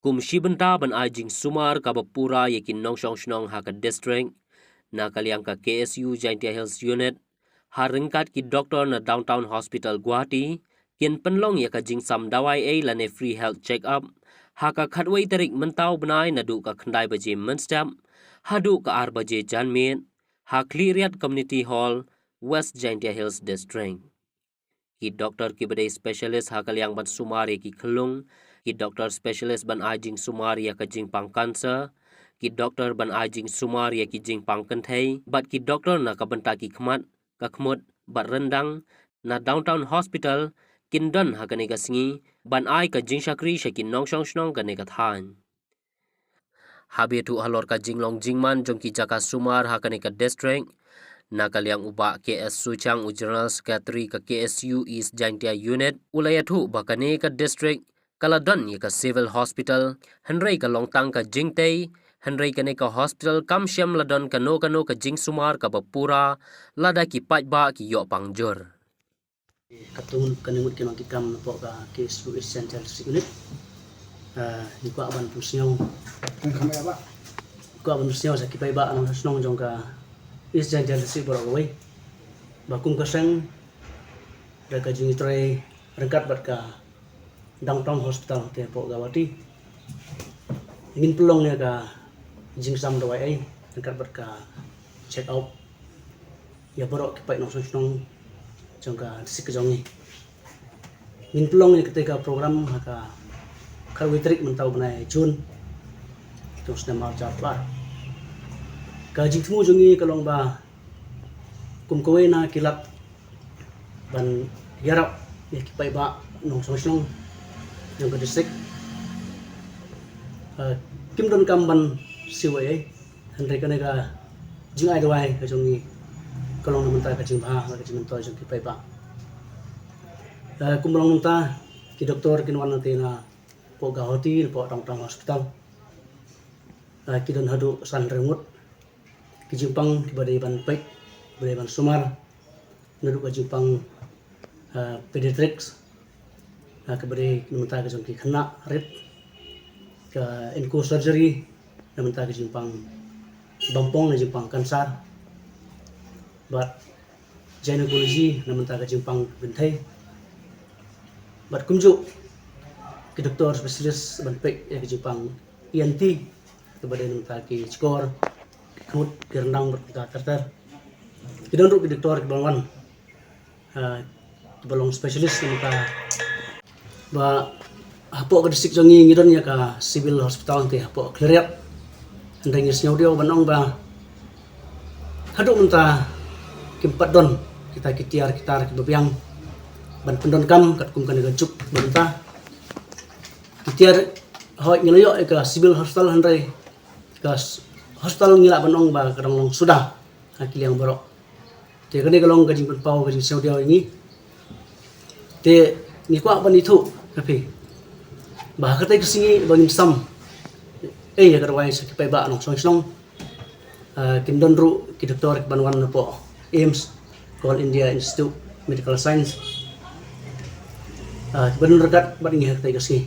kum shibenta ban ajing sumar ka bapura yakin nong shong shnong ha ka district na kaliang ka KSU Jaintia Health Unit haringkat ki doktor na downtown hospital Guwahati kin penlong ya ka jing sam dawai lane free health check up ha ka khatwai tarik mentau benai na du ka khandai baje menstam hadu ka ar baje janmin ha cleariat community hall West Jaintia Hills district ki doktor ki badai specialist ha kaliang ban sumari ki khlung ki doktor specialist ban ajing sumari ya ka jing pang cancer ki doktor ban ajing sumari ya ki jing pang kanthai bat ki doktor na ka banta ki khmat ka khmut bat rendang na downtown hospital kindon ha ka ne ka singi ban ai ka jing shakri shakin nong shong shnong ka ne ka than habitu halor ka jinglong jingman jongki jaka sumar ha ka ne ka district na kaliang uba KS Suchang General Secretary ka KSU East Jaintia Unit ulayathu bakane ka district kaladon ye ka civil hospital henrei ka longtang ka jingtei henrei ka ne ka hospital kamshem ladon ka no ka jing sumar ka bapura lada ki pajba ki yo pangjur katun kanimut ki makikam po ka KSU East Jaintia Unit ni ko aban pusnyaw kamera ba ko aban pusnyaw sa kipay ba anong snong jong ka East Jaintia Boroway bakum kasang daga jing tray rengkat bat ka downtown hospital te po Gawati ingin pelong ya ka jing sam dawai ai rengkat bat ka check out ya borok kipay nong snong jong ka sik jong ni ingin pelong ya ketika program ka karwitrik mentau benai Jun terus nama Jafar kaji temu jungi kalong ba kum kowe na kilap ban yarap ya kipai ba nong song yang ke distrik kim don kam ban siwai henry ka nega jing ai dawai ka jungi kalong na mentai ka jing ba ka jing mentoi jong kipai ba kum long ta ki doktor kinwan nanti na po Gawati po downtown hospital ki don hadu san remut ki jimpang ki badai ban pek badai ban sumar nadu ka jimpang pediatrics ka badai namenta ka jongki khana red ka enco surgery namenta ka jimpang bampong na jimpang cancer bat gynecology namenta ka jimpang benthai bat kumju ki doktor spesialis ban pek ya ki jimpang ENT ka badai namenta ki skor kemud gerendang berkata terter kita untuk doktor kebalongan kebalong spesialis kita ba hapo ka disik jongi ngidon ya ka civil hospital nanti hapo cleariat ndeng nyau dia banong ba haduk menta kimpat don kita kitiar kitar kebebiang ban pendon kam kat kum kan gajuk benta kitiar hoy ngeloyo ka civil hospital handai ka hospital ngila banong ba kadang long sudah akil yang borok te kene kalong gajing penpau gajing saudia ini te ni kwa ban itu tapi bah kata kesingi bangin sam ya kadawai sakipai ba nong song kindon ru ki doktor banwan po AIMS All India Institute Medical Science banun rekat ban ngi kata kesingi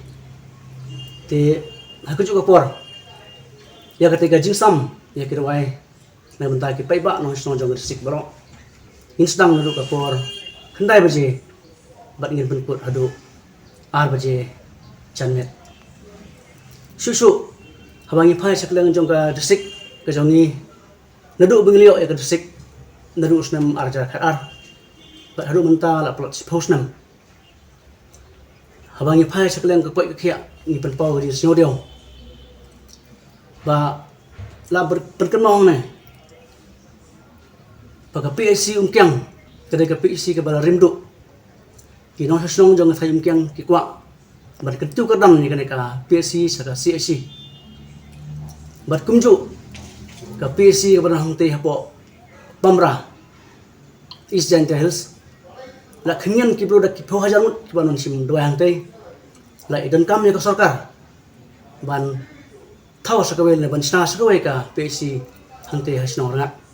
te aku juga por ya ketika jingsam ya kirwai na bentar ki pai ba no sno jong sik bro instam ndu ka por khandai baje bat ngin penput hadu ar baje chanmet susu habangi phai saklang jong ka sik ka jongi nadu benglio ya ka sik nadu snam arja khar bat hadu menta la plot postnam habangi phai saklang ka poi ka khia ni penpau di sno dio ba la berkemang ne pakai PSC umkyang ketika PSC ke bala rimdu ki no hasnong jong thai umkyang ki kwa bar ketu kadam ni ketika PSC saka CSC bar kumju ka PSC ke bala hangte hapo pamra East Jaintia Hills la khnyan ki product ki 2000 mut ki banon sim dua hangte la idon kam ni ka sarkar ban tahu sekawai le ban sna sekawai ka PSC hangte hasnong rat